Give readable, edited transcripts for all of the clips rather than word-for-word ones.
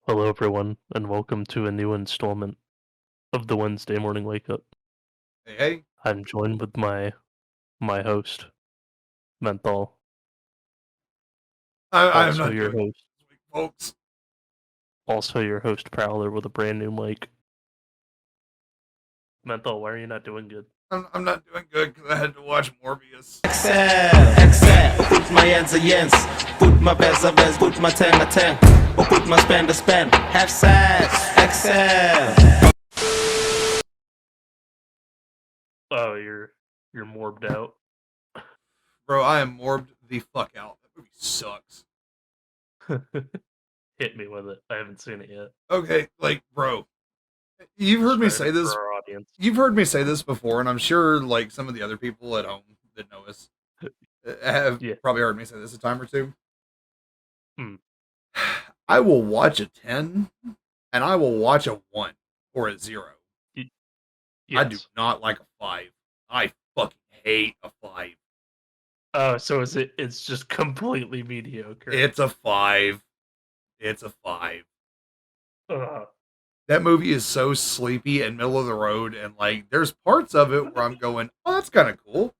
Hello, everyone, and welcome to a new installment of the Wednesday Morning Wake Up. Hey, hey. I'm joined with my host, Menthol, I'm also not your doing good host, this week, folks. Prowler with a brand new mic. Menthol, why are you not doing good? I'm not doing good because I had to watch Morbius. Excel, put my hands against, put my best a best, put my 10 a 10, or put my spend a spend, have sex, Excel. Oh, you're morbed out. Bro, I am morbed the fuck out. That movie sucks. Hit me with it. I haven't seen it yet. Okay, bro, you've heard me Describe say it for this. our audience. You've heard me say this before, and I'm sure, some of the other people at home that know us have Yeah. probably heard me say this a time or two. Hmm. I will watch a 10, and I will watch a 1 or a 0. Y- I do yes. not like a 5. I fucking hate a 5. Oh, so it's just completely mediocre. It's a 5. It's a 5. Ugh. That movie is so sleepy and middle of the road, and there's parts of it where I'm going, oh, that's kind of cool.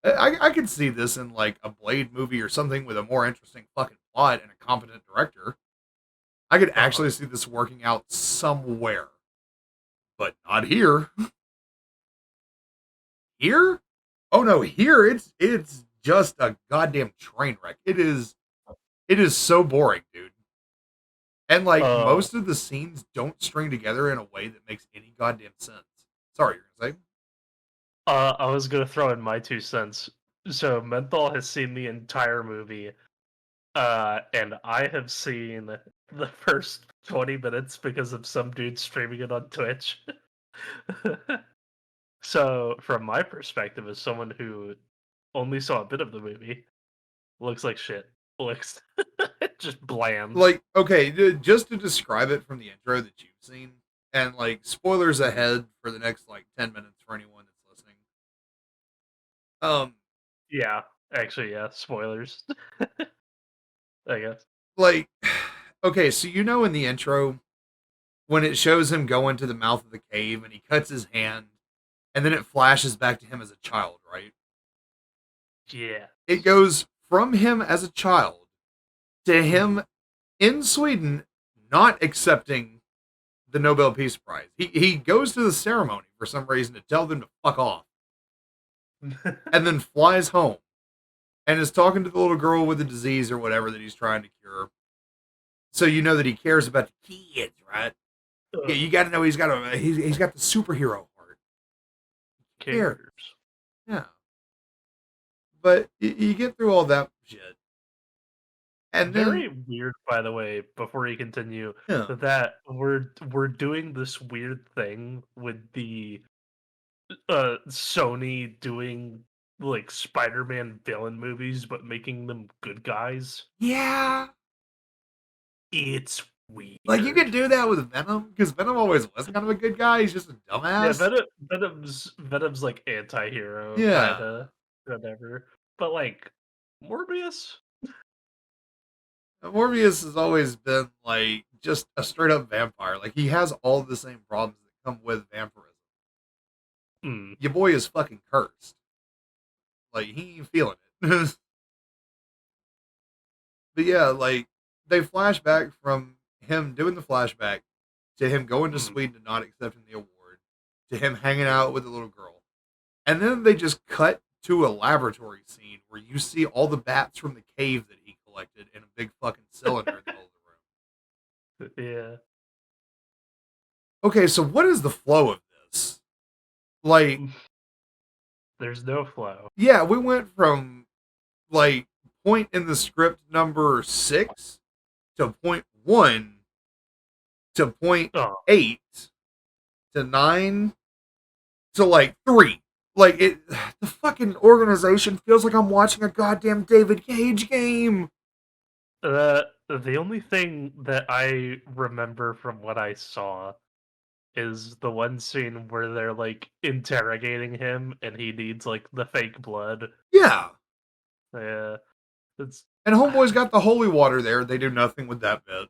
I could see this in a Blade movie or something with a more interesting fucking plot and a competent director. I could actually see this working out somewhere, but not here. Here? Oh no, here it's just a goddamn train wreck. It is so boring, dude. And Uh, most of the scenes don't string together in a way that makes any goddamn sense. Sorry, you're gonna say? I was gonna throw in my 2 cents. So Menthol has seen the entire movie, and I have seen the first 20 minutes because of some dude streaming it on Twitch. So, from my perspective, as someone who only saw a bit of the movie, looks like shit. Looks just bland. Okay, just to describe it from the intro that you've seen, and spoilers ahead for the next 10 minutes for anyone that's listening. Um, Yeah, actually, yeah. Spoilers, I guess. like, okay, so in the intro when it shows him going to the mouth of the cave and he cuts his hand, and then it flashes back to him as a child, right? Yeah. It goes from him as a child to Mhm. him in Sweden not accepting the Nobel Peace Prize. He goes to the ceremony for some reason to tell them to fuck off, and then flies home and is talking to the little girl with the disease or whatever that he's trying to cure. So you know that he cares about the kids, right? Yeah, you got to know he's got the superhero heart. He cares. Cares. Yeah, but you get through all that shit, and then Very weird, by the way, before you continue, yeah, that we're doing this weird thing with the Sony doing like Spider-Man villain movies but making them good guys. yeah. It's You can weird. do that with Venom because Venom always was kind of a good guy. He's just a Yeah, dumbass. Venom's like anti-hero Yeah, kinda whatever. But like Morbius? Morbius has always been just a straight up vampire. He has all the same problems that come with vampirism. Hmm. Your boy is fucking cursed. He ain't feeling it. But yeah, they flash back from him doing the flashback to him going to Hmm. Sweden and not accepting the award, to him hanging out with the little girl. And then they just cut to a laboratory scene where you see all the bats from the cave that he collected in a big fucking cylinder in the middle of the room. Yeah. Okay, so what is the flow of this? Like, There's no flow. yeah, we went from point in the script number 6 to point 1 to point Oh, 8 to 9 to 3. The fucking organization feels like I'm watching a goddamn David Cage game. the only thing that I remember from what I saw is the one scene where they're like interrogating him and he needs like the fake blood. Yeah. Yeah, it's And Homeboy's got the holy water there. They do nothing with that bit.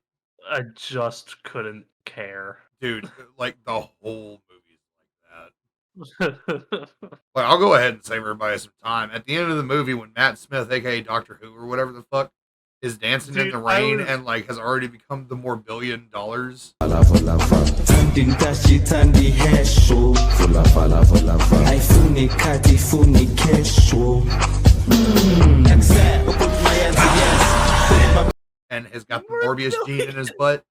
I just couldn't care. Dude, like, the whole movie's like that. Like, I'll go ahead and save everybody some time. At the end of the movie, when Matt Smith, aka Doctor Who or whatever the fuck, is dancing in Dude, the I rain was and like has already become the more $1 billion. And has got the Morbius gene in his butt.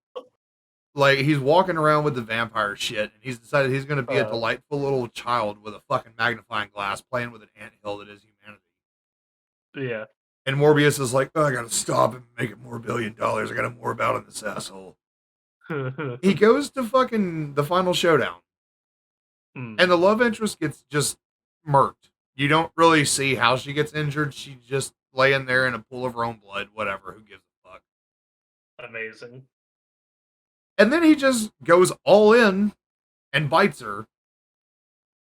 Like, he's walking around with the vampire shit, and he's decided he's going to be a delightful little child with a fucking magnifying glass playing with an anthill that is humanity. Yeah. And Morbius is like, oh, I gotta stop and make it more $1 billion. I gotta morb out on this asshole. He goes to fucking the final showdown. And the love interest gets just murked. You don't really see how she gets injured. She's just laying there in a pool of her own blood. Whatever. Who gives a fuck? Amazing. And then he just goes all in and bites her.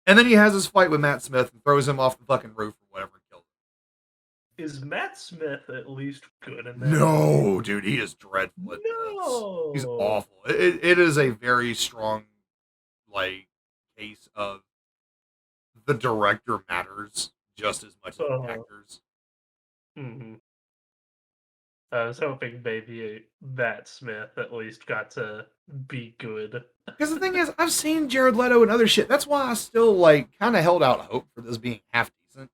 And then he has his fight with Matt Smith and throws him off the fucking roof or whatever and kills him. Is Matt Smith at least good in that? No, dude, he is dreadful at this. He's awful. It is a very strong, like, case of the director matters just as much as the actors. Mm-hmm. I was hoping maybe Matt Smith at least got to be good. Because the thing is, I've seen Jared Leto and other shit. That's why I still, like, kind of held out hope for this being half decent.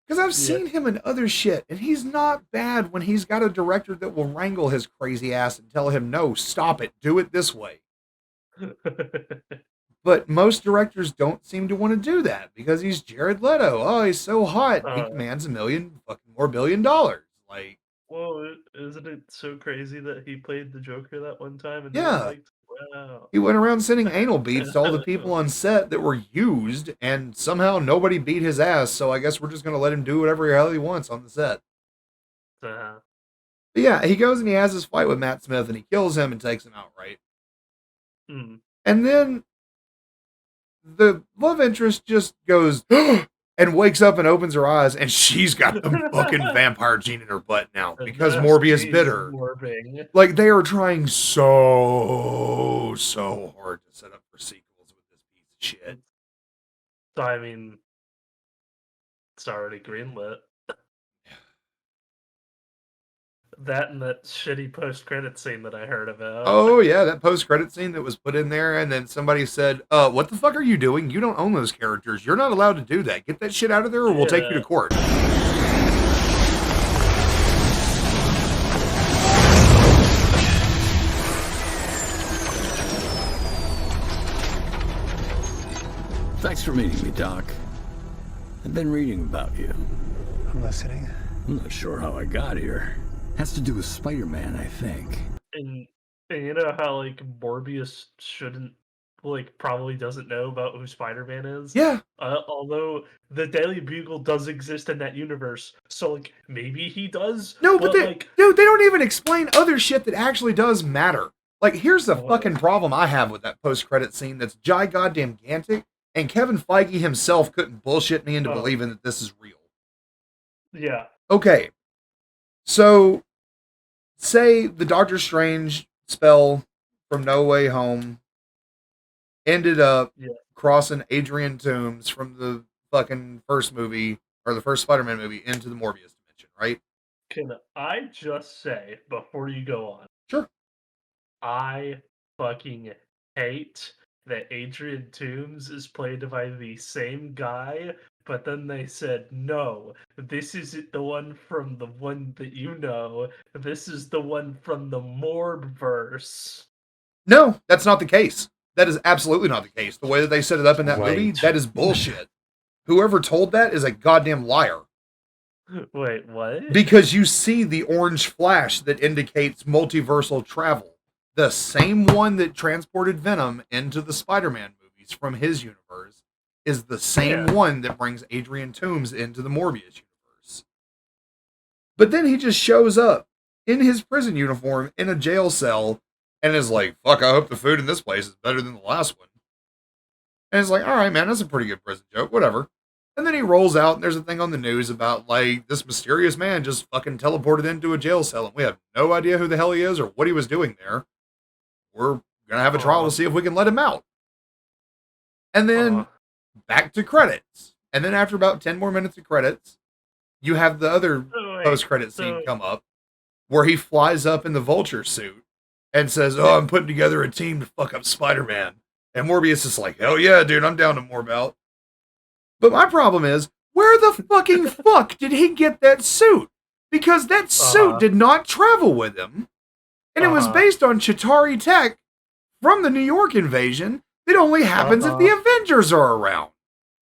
Because I've seen him in other shit, and he's not bad when he's got a director that will wrangle his crazy ass and tell him, no, stop it, do it this way. But most directors don't seem to want to do that because he's Jared Leto. Oh, he's so hot. He commands $1 billion. Like, well, isn't it so crazy that he played the Joker that one time? And wow. He went around sending anal beads to all the people on set that were used, and somehow nobody beat his ass. So I guess we're just gonna let him do whatever the hell he wants on the set. But yeah, he goes and he has his fight with Matt Smith, and he kills him and takes him out, right? And then the love interest just goes and wakes up and opens her eyes, and she's got the fucking vampire gene in her butt now because Morbius bit her. Morbing. Like, they are trying so hard to set up for sequels with this piece of shit. So, I mean, it's already greenlit. That and that shitty post-credit scene that I heard about. Oh, yeah, that post-credit scene that was put in there, and then somebody said, what the fuck are you doing? You don't own those characters. You're not allowed to do that. Get that shit out of there or we'll take you to court. Thanks for meeting me, Doc. I've been reading about you. I'm listening. I'm not sure how I got here. Has to do with Spider-Man, I think. And you know how, like, Morbius shouldn't, like, probably doesn't know about who Spider-Man is? Yeah. Although the Daily Bugle does exist in that universe, so, like, maybe he does? No, but they, like, dude, they don't even explain other shit that actually does matter. Like, here's the fucking problem I have with that post-credit scene that's goddamn gantic, and Kevin Feige himself couldn't bullshit me into believing that this is real. Yeah. Okay. So, say the Doctor Strange spell from No Way Home ended up crossing Adrian Toomes from the fucking first movie, or the first Spider-Man movie, into the Morbius dimension, right? Can I just say, before you go on? Sure. I fucking hate that Adrian Toomes is played by the same guy, but then they said, no, this isn't the one from the one that you know. This is the one from the Morbverse. No, that's not the case. That is absolutely not the case. The way that they set it up in that movie, that is bullshit. Whoever told that is a goddamn liar. Wait, what? Because you see the orange flash that indicates multiversal travel. The same one that transported Venom into the Spider-Man movies from his universe is the same one that brings Adrian Toomes into the Morbius universe. But then he just shows up in his prison uniform in a jail cell and is like, fuck, I hope the food in this place is better than the last one. And it's like, all right, man, that's a pretty good prison joke, whatever. And then he rolls out, and there's a thing on the news about, like, this mysterious man just fucking teleported into a jail cell, and we have no idea who the hell he is or what he was doing there. We're gonna have a trial to see if we can let him out. And then back to credits. And then after about 10 more minutes of credits, you have the other post-credit scene come up where he flies up in the Vulture suit and says, "Oh, I'm putting together a team to fuck up Spider-Man." And Morbius is like, "Hell yeah, dude, I'm down to more about." But my problem is, where the fucking fuck did he get that suit? Because that suit did not travel with him. And it was based on Chitauri tech from the New York invasion that only happens if the Avengers are around.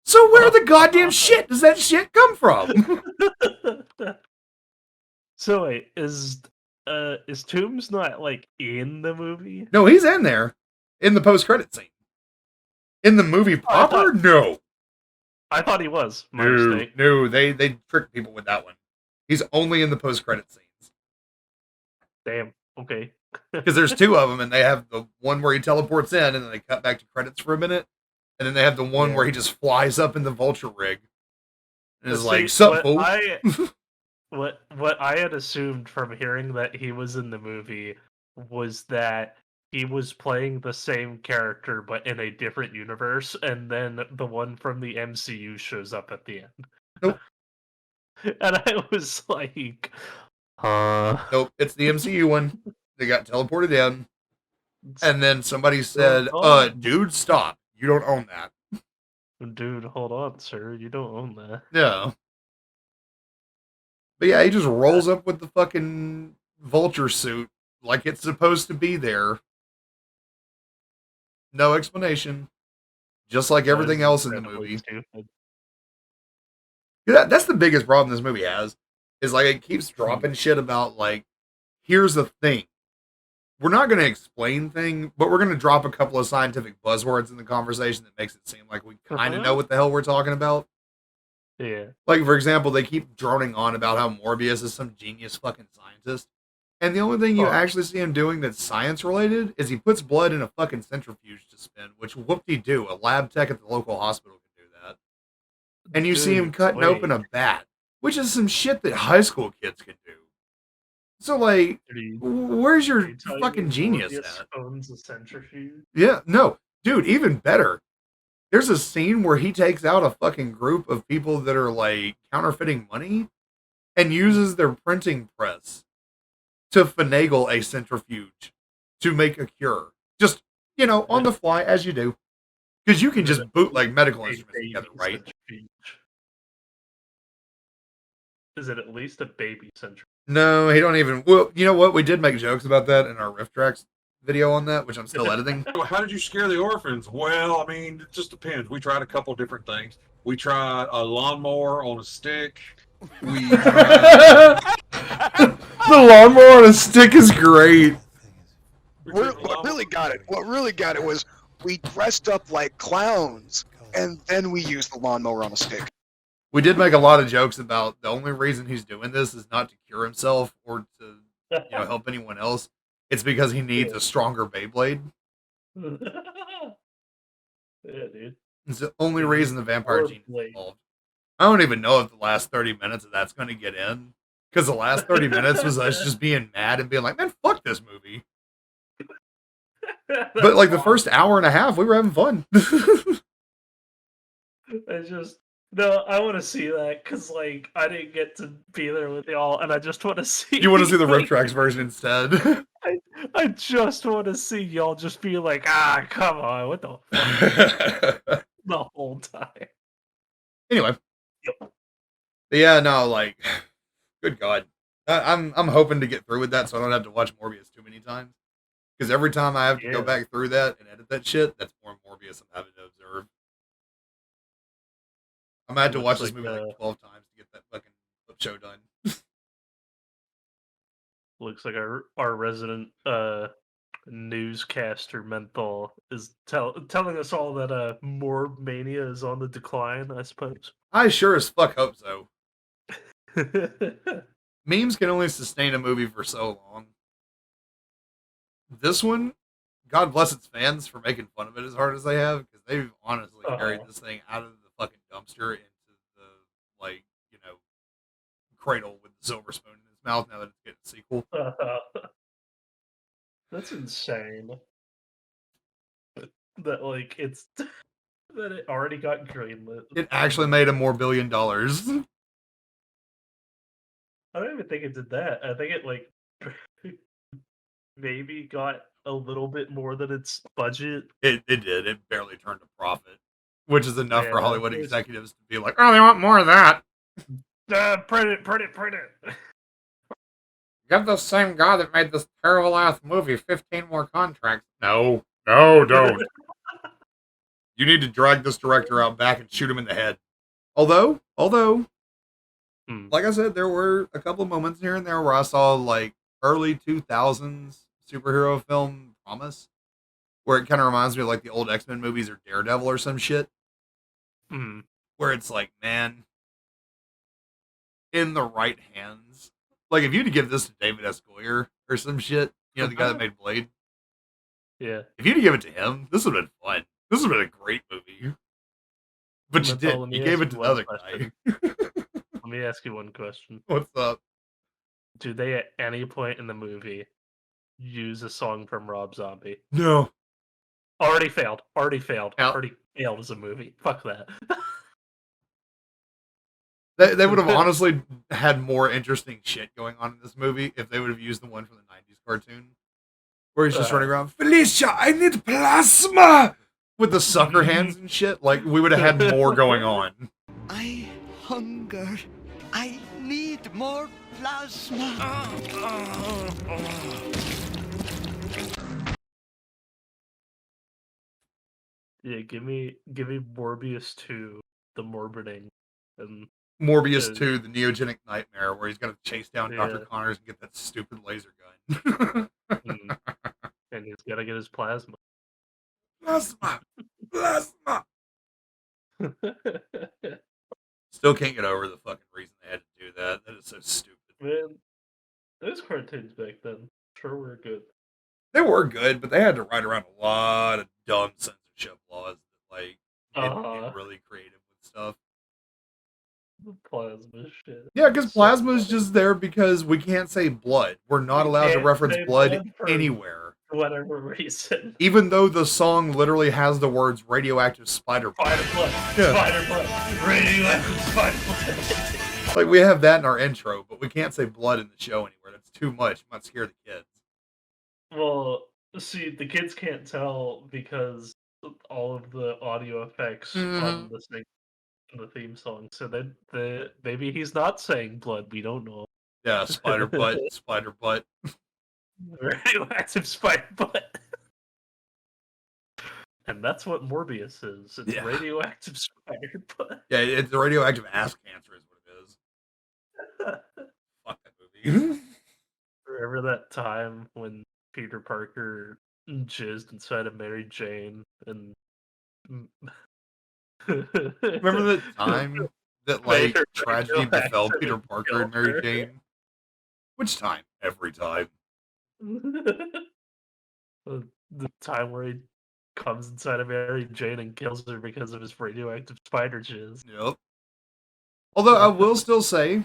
So where the goddamn shit does that shit come from? So wait, is Toombs not like in the movie? No, he's in there. In the post-credit scene. In the movie proper? No. I thought he was. My mistake. No, they tricked people with that one. He's only in the post-credit scenes. Damn. Okay. Because there's two of them, and they have the one where he teleports in, and then they cut back to credits for a minute, and then they have the one where he just flies up in the Vulture rig, and is like, "Sup, fool?" What I had assumed from hearing that he was in the movie was that he was playing the same character but in a different universe, and then the one from the MCU shows up at the end. Nope. And I was like, Nope, it's the MCU one. They got teleported in, and then somebody said, dude, stop. You don't own that. Dude, hold on, sir. You don't own that. No. But yeah, he just rolls up with the fucking Vulture suit like it's supposed to be there. No explanation. Just like everything else in the movie. That's the biggest problem this movie has. Is like it keeps dropping shit about like, here's the thing. We're not going to explain things, but we're going to drop a couple of scientific buzzwords in the conversation that makes it seem like we kind of know what the hell we're talking about. Yeah. Like, for example, they keep droning on about how Morbius is some genius fucking scientist. And the only thing you actually see him doing that's science-related is he puts blood in a fucking centrifuge to spin, which whoop-de-doo, a lab tech at the local hospital can do that. And you see him cutting open a bat, which is some shit that high school kids can do. So, like, where's your fucking genius at? Owns a centrifuge? Yeah, no. Dude, even better. There's a scene where he takes out a fucking group of people that are, like, counterfeiting money and uses their printing press to finagle a centrifuge to make a cure. Just, on the fly, as you do. Because you can just bootleg medical instruments together, right? Centrifuge. Is it at least a baby centrifuge? No, he don't even... Well, you know what? We did make jokes about that in our Riff Tracks video on that, which I'm still editing. How did you scare the orphans? Well, I mean, it just depends. We tried a couple different things. We tried a lawnmower on a stick. We tried... The lawnmower on a stick is great. What really got it was we dressed up like clowns, and then we used the lawnmower on a stick. We did make a lot of jokes about the only reason he's doing this is not to cure himself or to help anyone else. It's because he needs a stronger Beyblade. Yeah, dude. It's the only reason the vampire gene is involved. I don't even know if the last 30 minutes of that's going to get in. Because the last 30 minutes was us just being mad and being like, man, fuck this movie. But like the first hour and a half, we were having fun. I want to see that because like I didn't get to be there with y'all, and I just want to see. You want to see the Riff Tracks version instead? I just want to see y'all just be like, come on, what the fuck? The whole time. Anyway. Yep. Yeah, no, like, good God. I'm hoping to get through with that so I don't have to watch Morbius too many times. Because every time I have to go back through that and edit that shit, that's more Morbius I'm having to observe. I'm going to have to watch this movie like 12 times to get that fucking flip show done. Looks like our resident newscaster Menthol is telling us all that Morb Mania is on the decline, I suppose. I sure as fuck hope so. Memes can only sustain a movie for so long. This one, God bless its fans for making fun of it as hard as they have, because they've honestly carried this thing out of the fucking dumpster into like, cradle with the silver spoon in his mouth now that it's getting a sequel. That's insane. That like it's that it already got greenlit. It actually made him more $1 billion. I don't even think it did that. I think it like maybe got a little bit more than its budget. It did. It barely turned a profit, which is enough for Yeah, Hollywood it was- executives to be like, oh, they want more of that. Print it. Give the same guy that made this terrible ass movie 15 more contracts. No, don't. You need to drag this director out back and shoot him in the head. Although, like I said, there were a couple of moments here and there where I saw like early 2000s superhero film promise, where it kind of reminds me of like the old X-Men movies or Daredevil or some shit, where it's like, man, in the right hands. Like, if you'd give this to David S. Goyer or some shit, the guy that made Blade. Yeah. If you'd give it to him, this would have been fun. This would have been a great movie. But you didn't. You gave it to another guy. Let me ask you one question. What's up? Do they at any point in the movie use a song from Rob Zombie? No. Already failed. Already failed. Out. Already failed as a movie. Fuck that. They would have honestly had more interesting shit going on in this movie if they would have used the one from the 90s cartoon. Where he's just running around, Felicia, I need plasma! With the sucker hands and shit. Like, we would have had more going on. I hunger. I need more plasma. Yeah, give me Morbius 2, the Morbing, and Morbius 2, the Neogenic Nightmare, where he's got to chase down Yeah. Dr. Connors and get that stupid laser gun. and he's gotta get his plasma. Plasma! Plasma! Still can't get over the fucking reason they had to do that. That is so stupid. Man, those cartoons back then sure were good. They were good, but they had to write around a lot of dumb censorship laws that, like, didn't get really creative with stuff. The plasma shit. Yeah, because plasma is just there because we can't say blood. We're not allowed to can't reference say blood blood for- anywhere. For whatever reason. Even though the song literally has the words radioactive spider blood. Spider blood. Yeah. Spider blood. Radioactive spider blood. Like, we have that in our intro, but we can't say blood in the show anywhere. That's too much. It might scare the kids. Well, see, the kids can't tell because of all of the audio effects on the theme song. So the maybe he's not saying blood. We don't know. Yeah, spider butt, spider butt. Radioactive spider butt. And that's what Morbius is. It's Yeah. radioactive spider butt. Yeah, it's the radioactive ass cancer is what it is. Fuck that movie. Remember that time when Peter Parker jizzed inside of Mary Jane and Remember the time that, like, Made her tragedy befell radioactive Peter and Parker and killed Mary her. Jane? Which time? Every time. The time where he comes inside of Mary Jane and kills her because of his radioactive spider jizz. Yep. Although I will still say,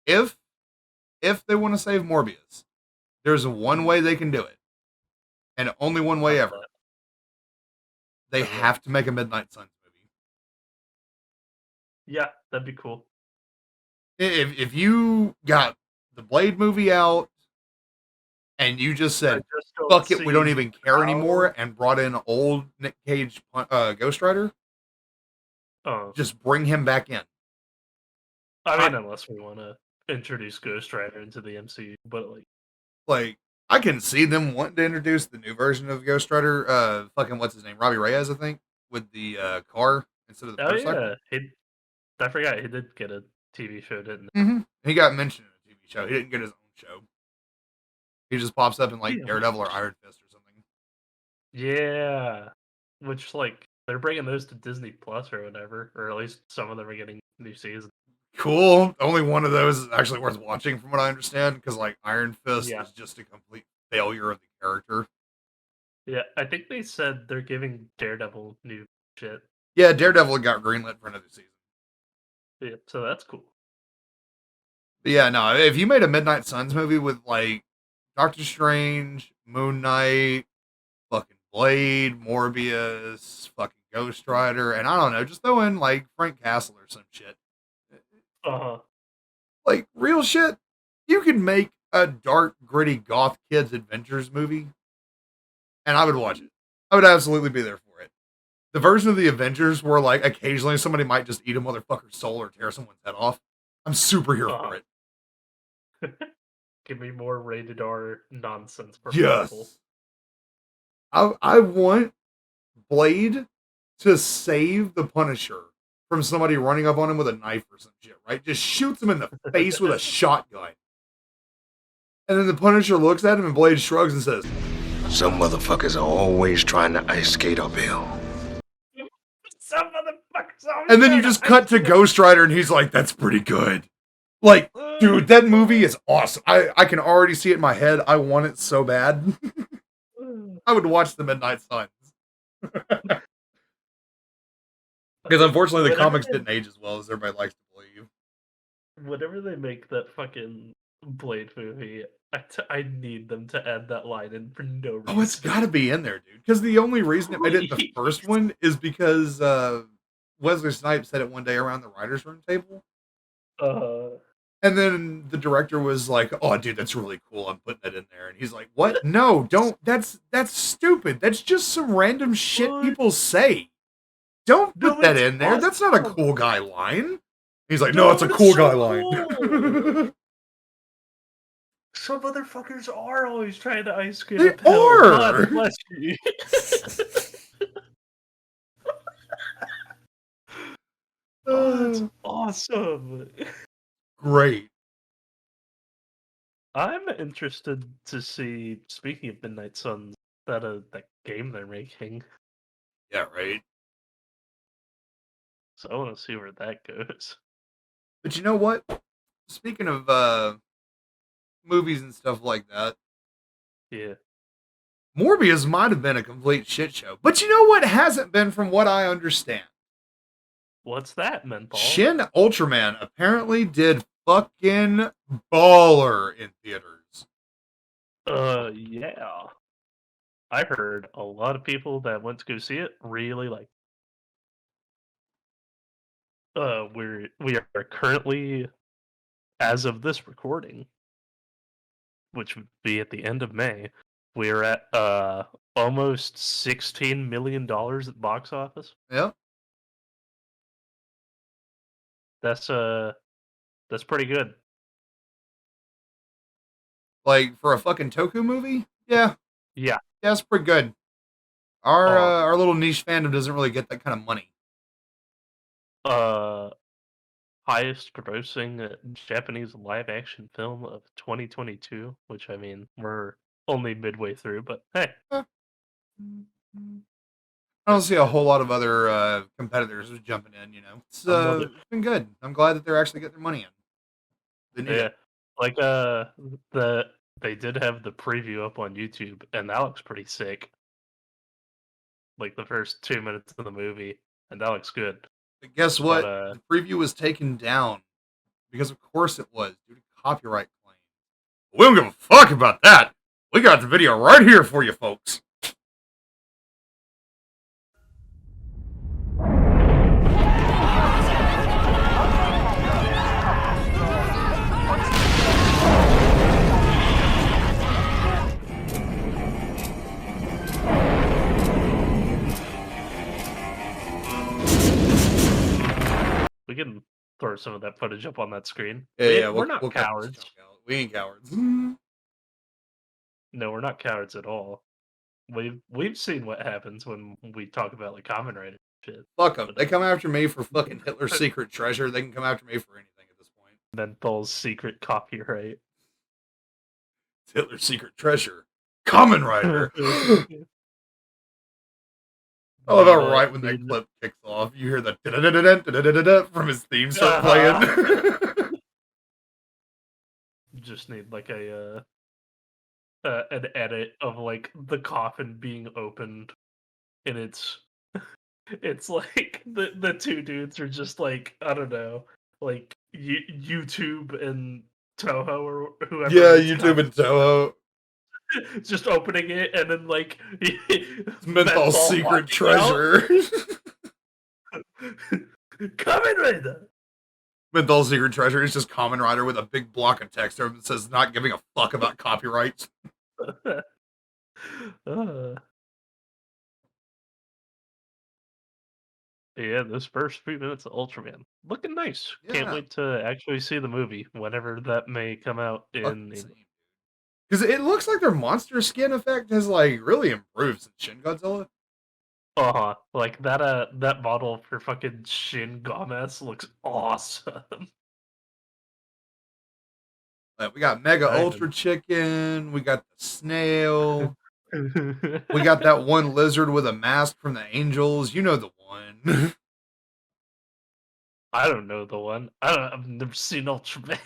if they want to save Morbius, there's one way they can do it, and only one way ever. They have to make a Midnight Suns movie. Yeah, that'd be cool. If you got the Blade movie out, and you just said, just don't fuck it, we see don't even care how- anymore, and brought in old Nick Cage Ghost Rider, Oh, just bring him back in. I mean, unless we want to introduce Ghost Rider into the MCU, but Like, I can see them wanting to introduce the new version of Ghost Rider, fucking what's his name, Robbie Reyes, I think, with the car instead of the oh motorcycle. yeah, I forgot he did get a TV show, didn't he? Mm-hmm. He got mentioned in a TV show. He didn't get his own show. He just pops up in like Yeah. Daredevil or Iron Fist or something. Yeah, which they're bringing those to Disney Plus or whatever, or at least some of them are getting new seasons. Cool. Only one of those is actually worth watching, from what I understand, because like Iron Fist Yeah. is just a complete failure of the character. Yeah, I think they said they're giving Daredevil new shit. Yeah, Daredevil got greenlit for another season. Yeah, so that's cool. But yeah, no, if you made a Midnight Suns movie with like Doctor Strange, Moon Knight, fucking Blade, Morbius, fucking Ghost Rider, and I don't know, just throw in like Frank Castle or some shit. Uh-huh. Like real shit, you could make a dark, gritty goth kids adventures movie, and I would watch it. I would absolutely be there for it. The version of the Avengers where like occasionally somebody might just eat a motherfucker's soul or tear someone's head off. I'm super here for it. Give me more rated R nonsense purple. Yes. I want Blade to save the Punisher from somebody running up on him with a knife or some shit, right? Just shoots him in the face with a shotgun. And then the Punisher looks at him and Blade shrugs and says, "Some motherfuckers are always trying to ice skate uphill." Some motherfuckers always and then you trying just cut to Ghost Rider and he's like, that's pretty good. Like, dude, that movie is awesome. I can already see it in my head. I want it so bad. I would watch the Midnight Suns. Because unfortunately the comics didn't age as well as everybody likes to believe. Whenever they make that fucking Blade movie, I need them to add that line in for no reason. Oh, it's got to be in there, dude. Because the only reason it made it in the first one is because Wesley Snipes said it one day around the writer's room table. And then the director was like, "Oh, dude, that's really cool. I'm putting that in there." And he's like, "What? No, don't. That's stupid. That's just some random shit people say. Don't put that in there. That's not a cool guy line." He's like, "No, it's a cool guy line." Some motherfuckers are always trying to ice skate They uphill. are. God bless you. Oh, that's awesome. Great. I'm interested to see, speaking of Midnight Suns, that game they're making. Yeah, right. So I want to see where that goes. But you know what? Speaking of movies and stuff like that, Yeah. Morbius might have been a complete shit show. But you know what hasn't been, from what I understand? What's that, Menthol? Shin Ultraman apparently did fucking baller in theaters. Yeah. I heard a lot of people that went to go see it really like. We are currently, as of this recording, which would be at the end of May, we're at almost $16 million at the box office. Yeah. That's pretty good. Like for a fucking Toku movie? Yeah. Yeah. Yeah, it's pretty good. Our little niche fandom doesn't really get that kind of money. Highest grossing Japanese live action film of 2022, which I mean, we're only midway through, but hey. I don't see a whole lot of other competitors jumping in, you know. It's been good. I'm glad that they're actually getting their money in. Yeah. Like they did have the preview up on YouTube, and that looks pretty sick. Like the first 2 minutes of the movie, and that looks good. But guess what? The preview was taken down because, of course, it was due to copyright claims. We don't give a fuck about that. We got the video right here for you, folks. We can throw some of that footage up on that screen. Yeah, we're not cowards. We ain't cowards. No, we're not cowards at all. We've seen what happens when we talk about like Kamen Rider shit. Fuck them. They come after me for fucking Hitler's secret treasure. They can come after me for anything at this point. Menthol's secret copyright. It's Hitler's secret treasure. Kamen Rider. I love how right when that clip kicks off, you hear the da-da-da-da-da-da-da-da from his theme start playing. Just need like an edit of like the coffin being opened, and it's like the two dudes are just like, I don't know, like YouTube and Toho or whoever. Yeah, owns YouTube and Toho. just opening it and then like Menthol secret walking out. treasure. Coming with it. Menthol secret treasure is just Kamen Rider with a big block of text over that says not giving a fuck about copyrights. Yeah, those first few minutes of Ultraman looking nice. Can't Yeah. wait to actually see the movie whenever that may come out in. Because it looks like their monster skin effect has like really improved since Shin Godzilla. Like that model for fucking Shin Gomez looks awesome. We got Mega I Ultra Chicken. We got the snail. We got that one lizard with a mask from the Angels. You know the one. I don't know the one. I've never seen Ultraman,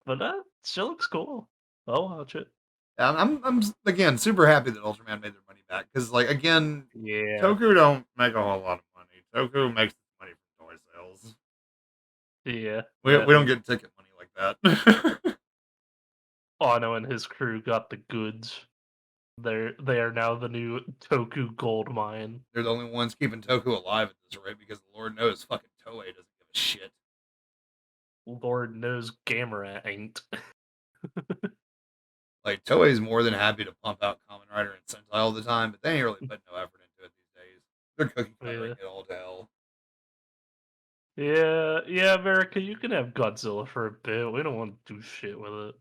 but she looks cool. I'll watch it. I'm again super happy that Ultraman made their money back because like again, Yeah. Toku don't make a whole lot of money. Toku makes money from toy sales. Yeah. We don't get ticket money like that. Ono and his crew got the goods. They are now the new Toku gold mine. They're the only ones keeping Toku alive at this rate because Lord knows fucking Toei doesn't give a shit. Lord knows Gamera ain't. Like Toei's more than happy to pump out Kamen Rider and Sentai all the time, but they ain't really putting no effort into it these days. They're cookie cuttering it all to hell. Yeah, America, you can have Godzilla for a bit. We don't want to do shit with it.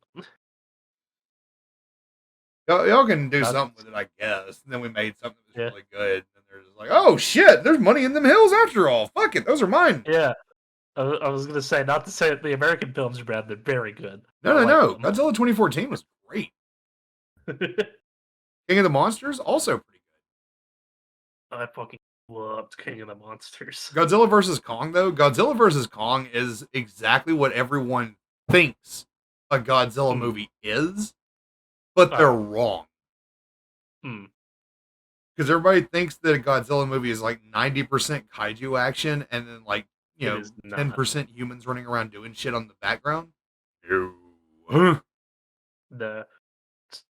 Y'all can do something with it, I guess. And then we made something that was really good. And they're just like, oh shit, there's money in them hills after all. Fuck it, those are mine. Yeah. I was gonna say, not to say that the American films are bad, they're very good. No. Godzilla 2014 was great. King of the Monsters, also pretty good. I fucking loved King of the Monsters. Godzilla vs. Kong, though, Godzilla vs. Kong is exactly what everyone thinks a Godzilla movie is, but they're wrong. Because everybody thinks that a Godzilla movie is like 90% kaiju action and then like, 10% humans running around doing shit on the background. No. The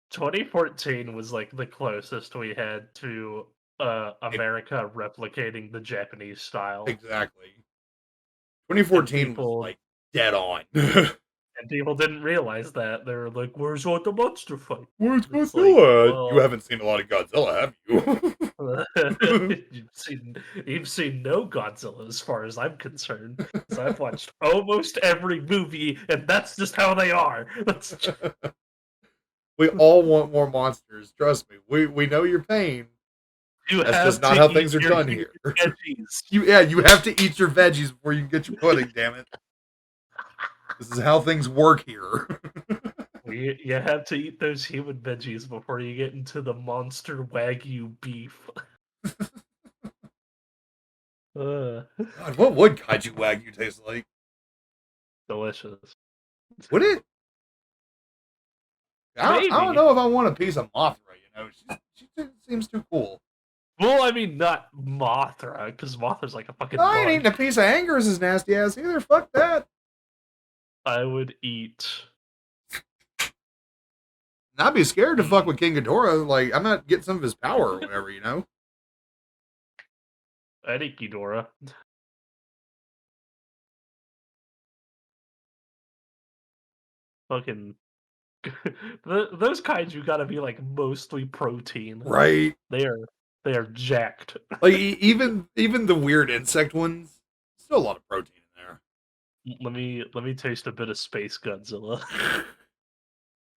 2014 was like the closest we had to America replicating the Japanese style. Exactly. 2014 was like dead on. And people didn't realize that. They were like, where's all the monster fight? Where's It's Godzilla? like, well, You haven't seen a lot of Godzilla, have you? You've seen no Godzilla as far as I'm concerned. 'Cause I've watched almost every movie, and that's just how they are. We all want more monsters. Trust me. We know your pain. That's just not how things are done here. You have to eat your veggies before you can get your pudding, damn it. This is how things work here. You have to eat those human veggies before you get into the monster Wagyu beef. God, what would Kaiju Wagyu taste like? Delicious. Would it? I don't know if I want a piece of Mothra, she seems too cool. Well, I mean, not Mothra, because Mothra's like a fucking I ain't bug. eating a piece of Anger's nasty ass either. Fuck that. I would eat. And I'd be scared to fuck with King Ghidorah. Like, I might get some of his power or whatever, I'd eat Ghidorah. Fucking. Those kaiju gotta be like mostly protein. Right. They are jacked. Like, even the weird insect ones, still a lot of protein in there. Let me taste a bit of Space Godzilla.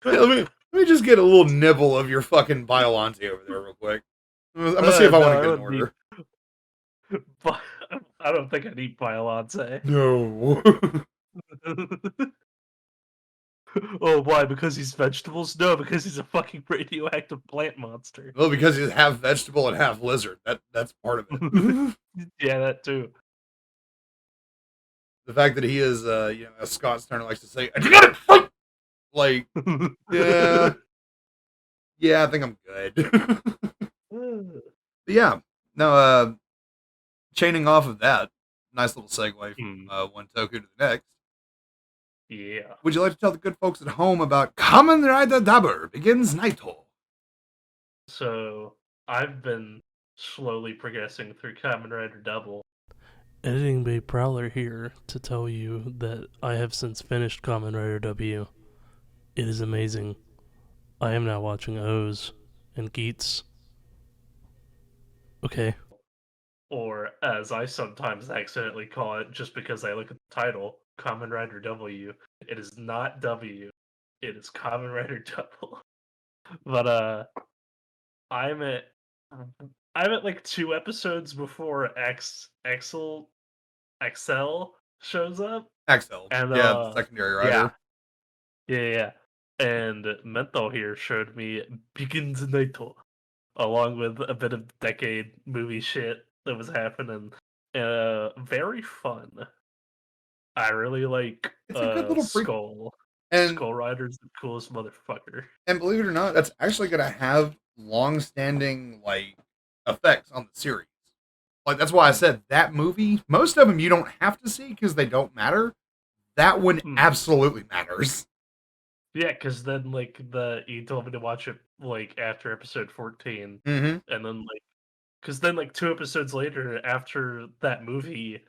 let me just get a little nibble of your fucking Biollante over there real quick. I'm gonna see if I want to get an order. But I don't think I'd eat Biollante. No. Oh, why? Because he's vegetables? No, because he's a fucking radioactive plant monster. Well, because he's half vegetable and half lizard. That's part of it. Yeah, that too. The fact that he is, as Scott Turner likes to say, "You gotta fight!" Like, yeah, I think I'm good. But yeah, no. Chaining off of that, nice little segue Mm. from one toku to the next. Yeah. Would you like to tell the good folks at home about Kamen Rider Double Begins Naito? So I've been slowly progressing through Kamen Rider Double. Editing Bay Prowler here to tell you that I have since finished Kamen Rider W. It is amazing. I am now watching O's and Geets. Okay. Or as I sometimes accidentally call it just because I look at the title, Kamen Rider W. It is not W. It is Kamen Rider Double. But I'm at like 2 episodes before Excel shows up. Axel. And Yeah, the secondary writer. Yeah. And Menthol here showed me Begins Naito, along with a bit of decade movie shit that was happening. Very fun. I really like It's a good little Skull. And Skull Rider's the coolest motherfucker. And believe it or not, that's actually going to have long-standing like effects on the series. Like that's why I said that movie. Most of them you don't have to see because they don't matter. That one absolutely matters. Yeah, because then like you told me to watch it like after episode 14, Mm-hmm. and then like because then like 2 episodes later after that movie,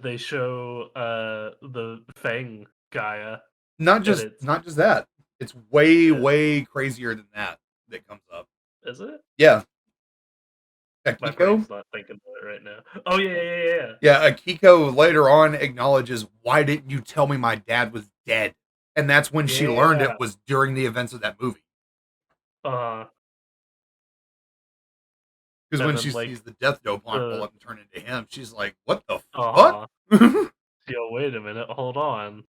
they show the Fang Gaia. Not just that. It's way crazier than that comes up. Is it? Yeah. My Akiko? brain's not thinking about it right now. Oh yeah. Yeah, Akiko later on acknowledges, "Why didn't you tell me my dad was dead?" And that's when she learned it was during the events of that movie. Because when she sees the death dope pull up and turn into him, she's like, "What the fuck?" Yo, wait a minute, hold on.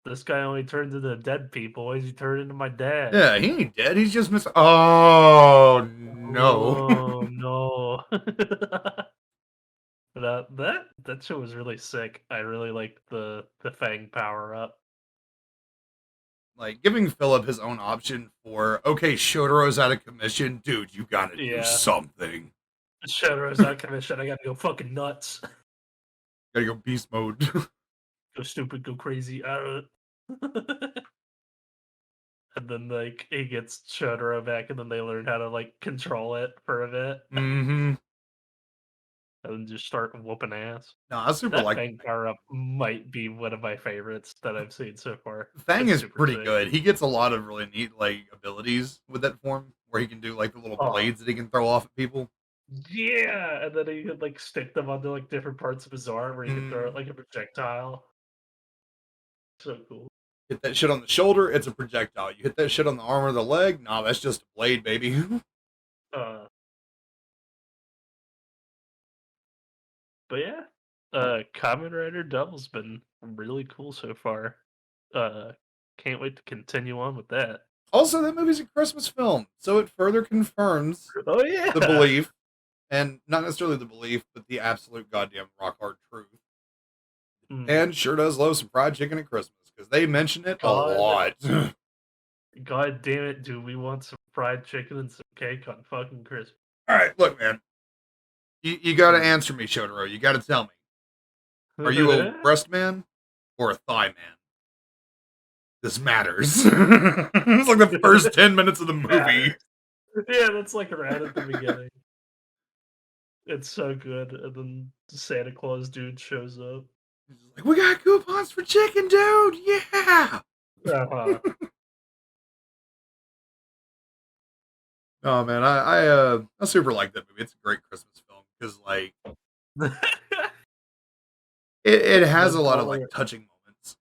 This guy only turns into dead people. Why does he turn into my dad? Yeah, he ain't dead. He's just missing. Oh no! Oh no! But that show was really sick. I really liked the Fang power up. Like giving Philip his own option for Shotaro's out of commission, dude. You gotta do something. Shotaro's out of commission. I gotta go fucking nuts. Gotta go beast mode. Go stupid. Go crazy. And then like he gets Shotaro back, and then they learn how to like control it for a bit. Mm-hmm. And then just start whooping ass. No, I super like Fang power up. Might be one of my favorites that I've seen so far. Fang is pretty good. He gets a lot of really neat like abilities with that form, where he can do like the little blades that he can throw off at people. Yeah, and then he could like stick them onto like different parts of his arm, where he could throw it like a projectile. So cool. Hit that shit on the shoulder, it's a projectile. You hit that shit on the arm or the leg, nah, that's just a blade, baby. But yeah, Kamen Rider Double's been really cool so far. Can't wait to continue on with that. Also, that movie's a Christmas film, so it further confirms the belief, and not necessarily the belief, but the absolute goddamn rock hard truth. And sure does love some fried chicken at Christmas, because they mention it a lot. God damn it, do we want some fried chicken and some cake on fucking Christmas? Alright, look, man. You gotta answer me, Shotaro. You gotta tell me. Are you a breast man or a thigh man? This matters. It's like the first 10 minutes of the movie. Yeah, that's like right at the beginning. It's so good. And then the Santa Claus dude shows up. He's like, we got coupons for chicken, dude! Yeah! Oh man, I super like that movie. It's a great Christmas film because like it has a lot of like touching moments.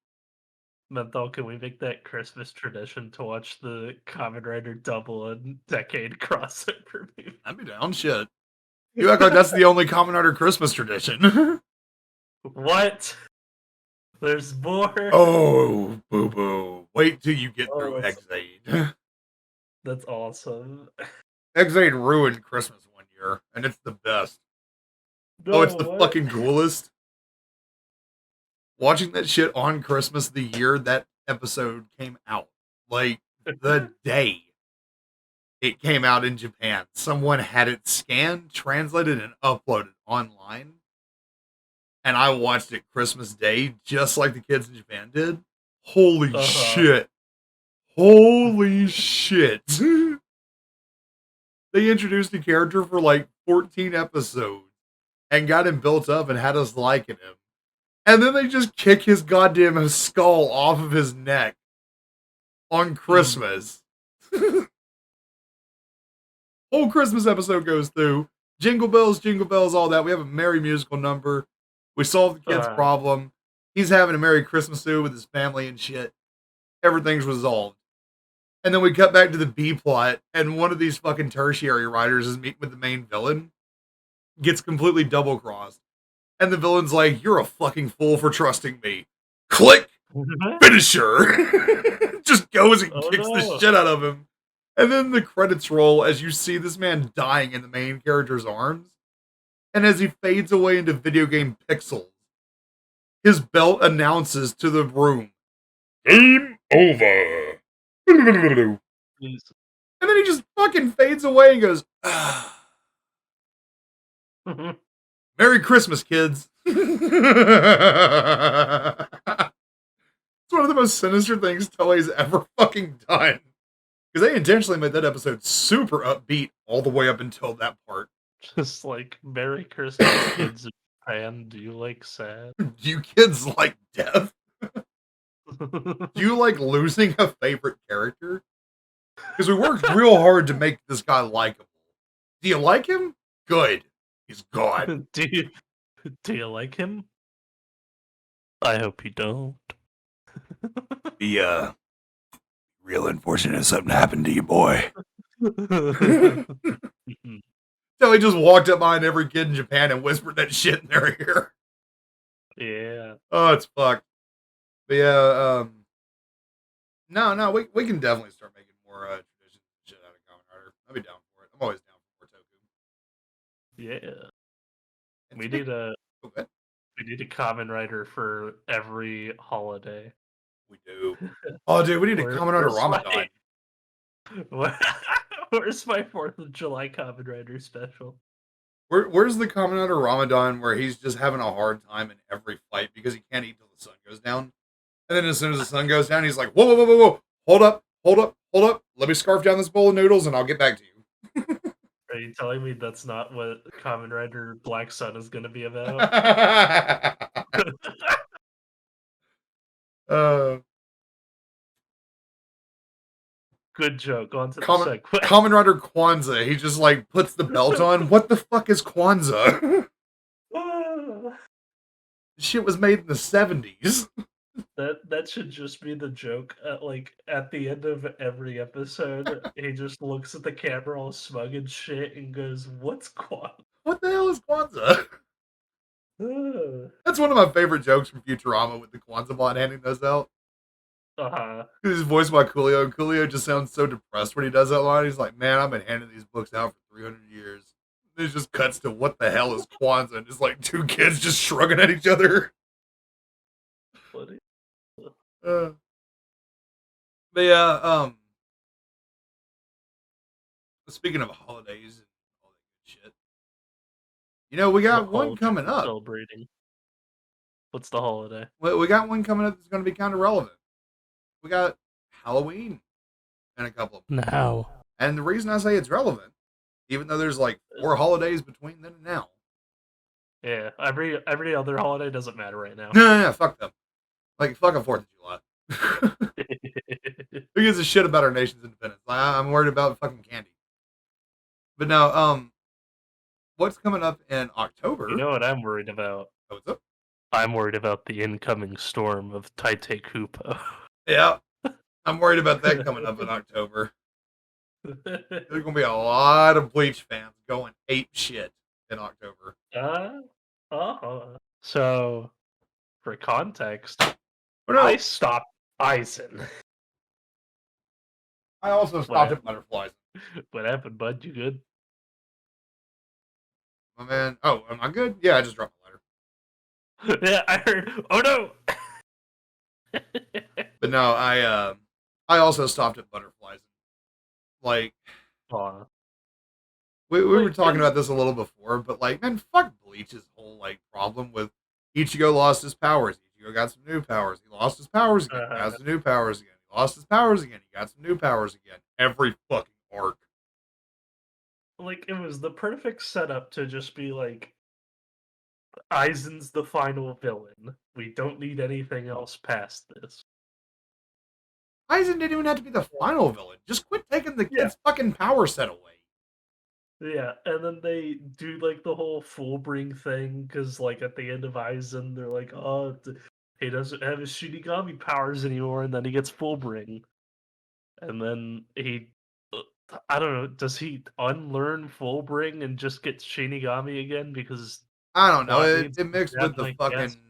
Menthol, can we make that Christmas tradition to watch the Kamen Rider Double and Decade crossover movie? I'd be down. Shit, you act like that's the only Kamen Rider Christmas tradition. What? There's more. Oh, boo boo! Wait till you get through Exade. That's awesome. Exade ruined Christmas one year, and it's the best. No, it's the fucking coolest. Watching that shit on Christmas the year that episode came out. Like, the day it came out in Japan. Someone had it scanned, translated, and uploaded online. and I watched it Christmas Day, just like the kids in Japan did. Holy shit. Holy shit. They introduced a character for like 14 episodes and got him built up and had us liking him. And then they just kick his goddamn skull off of his neck on Christmas. Whole Christmas episode goes through. Jingle bells, all that. We have a merry musical number. We solve the kid's problem. He's having a Merry Christmas too with his family and shit. Everything's resolved. And then we cut back to the B plot, and one of these fucking tertiary writers is meeting with the main villain. Gets completely double crossed. And the villain's like, "You're a fucking fool for trusting me." Click! Finisher! Just goes and kicks the shit out of him. And then the credits roll as you see this man dying in the main character's arms. And as he fades away into video game pixels, his belt announces to the room, "Game over." And then he just fucking fades away and goes, "Merry Christmas, kids." It's one of the most sinister things Toei's ever fucking done. Because they intentionally made that episode super upbeat all the way up until that part. Just like, "Merry Christmas, kids in Japan. Do you like sad?" Do you kids like death? Do you like losing a favorite character? Because we worked real hard to make this guy likable. Do you like him? Good. He's gone. Do you like him? I hope you don't. Be real unfortunate if something happened to you, boy. So he just walked up behind every kid in Japan and whispered that shit in their ear. Yeah. Oh, it's fucked. But yeah, no, we can definitely start making more traditions and shit out of Kamen Rider. I'll be down for it. I'm always down for Toku. Yeah. We need a Kamen Rider for every holiday. We do. Oh, dude, we need a Kamen Rider Ramadan. Where's my 4th of July Kamen Rider special? Where's the Kamen Rider Ramadan where he's just having a hard time in every fight because he can't eat till the sun goes down? And then as soon as the sun goes down, he's like, whoa. Hold up. Let me scarf down this bowl of noodles and I'll get back to you. Are you telling me that's not what Kamen Rider Black Sun is going to be about? Good joke. On to the segue. Kamen Rider Kwanzaa. He just like puts the belt on. What the fuck is Kwanzaa? Shit was made in the 70s. That should just be the joke. At the end of every episode, he just looks at the camera all smug and shit and goes, "What's Kwanzaa? What the hell is Kwanzaa?" That's one of my favorite jokes from Futurama with the Kwanzaa bot handing those out. He's voiced by Coolio, and Coolio just sounds so depressed when he does that line. He's like, "Man, I've been handing these books out for 300 years." And it just cuts to what the hell is Kwanzaa, and just like two kids just shrugging at each other. But yeah, speaking of holidays and all that good shit, we got one coming up. Celebrating. What's the holiday? We got one coming up that's going to be kind of relevant. We got Halloween in a couple of months. Now. And the reason I say it's relevant, even though there's like 4 holidays between then and now. Yeah, every other holiday doesn't matter right now. No, fuck them. Like, fuck a 4th of July. Who gives a shit about our nation's independence? I'm worried about fucking candy. But now, what's coming up in October? You know what I'm worried about? Oh, what's up? I'm worried about the incoming storm of Taite Kupo. Yeah, I'm worried about that coming up in October. There's going to be a lot of Bleach fans going ape shit in October. So, for context, I stopped Aizen. I also stopped at Butterflies. What happened, bud? You good? My man. Oh, am I good? Yeah, I just dropped a letter. Yeah, I heard. Oh no! But no, I also stopped at Butterflies. Like, we were talking about this a little before, but like, man, fuck Bleach's whole like problem with Ichigo lost his powers. Ichigo got some new powers. He lost his powers again. He got some new powers again. He lost his powers again. He got some new powers again. Every fucking arc. Like, it was the perfect setup to just be like, Aizen's the final villain. We don't need anything else past this. Aizen didn't even have to be the final villain. Just quit taking the kid's fucking power set away. Yeah, and then they do like the whole Fullbring thing because, like, at the end of Aizen, they're like, "Oh, he doesn't have his Shinigami powers anymore," and then he gets Fullbring, and then I don't know, does he unlearn Fullbring and just get Shinigami again because I don't know. plot It needs mixed with the I guess. fucking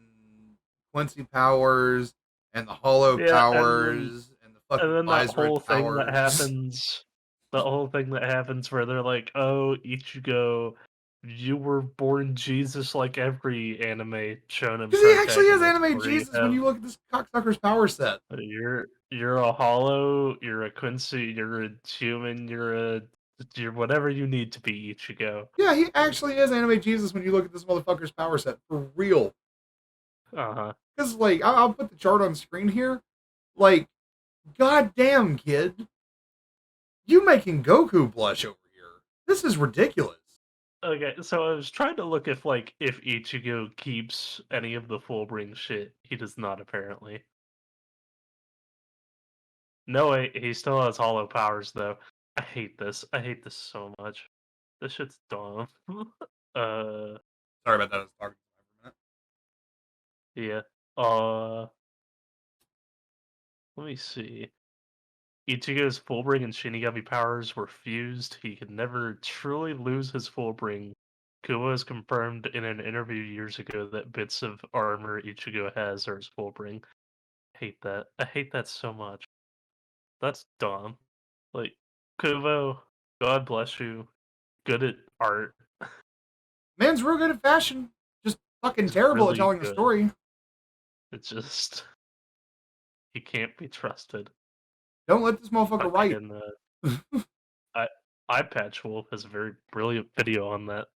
Quincy powers and the Hollow Yeah, powers and the fucking and then that whole Visrid thing that powers. happens, the whole thing that happens where they're like, "Oh, Ichigo, you were born Jesus like every anime shonen Because he actually has protagonist, anime where you Jesus when you look at this cocksucker's power set. you're a Hollow, you're a Quincy, you're a human, you're whatever you need to be, Ichigo." Yeah, he actually is anime Jesus when you look at this motherfucker's power set. For real. Uh-huh. Because, like, I'll put the chart on screen here. Like, goddamn, kid. You making Goku blush over here. This is ridiculous. Okay, so I was trying to look if Ichigo keeps any of the Fullbring shit. He does not, apparently. No, wait, he still has hollow powers, though. I hate this. I hate this so much. This shit's dumb. uh, Sorry about that. I was talking for a minute. yeah. Let me see. Ichigo's Fullbring and Shinigami powers were fused. He could never truly lose his Fullbring. Kubo has confirmed in an interview years ago that bits of armor Ichigo has are his Fullbring. Hate that. I hate that so much. That's dumb. Like, Kubo, God bless you. Good at art. Man's real good at fashion. Just fucking terrible at Really telling a good. story. It's just he can't be trusted. Don't let this motherfucker write. Eye Patch Wolf has a very brilliant video on that,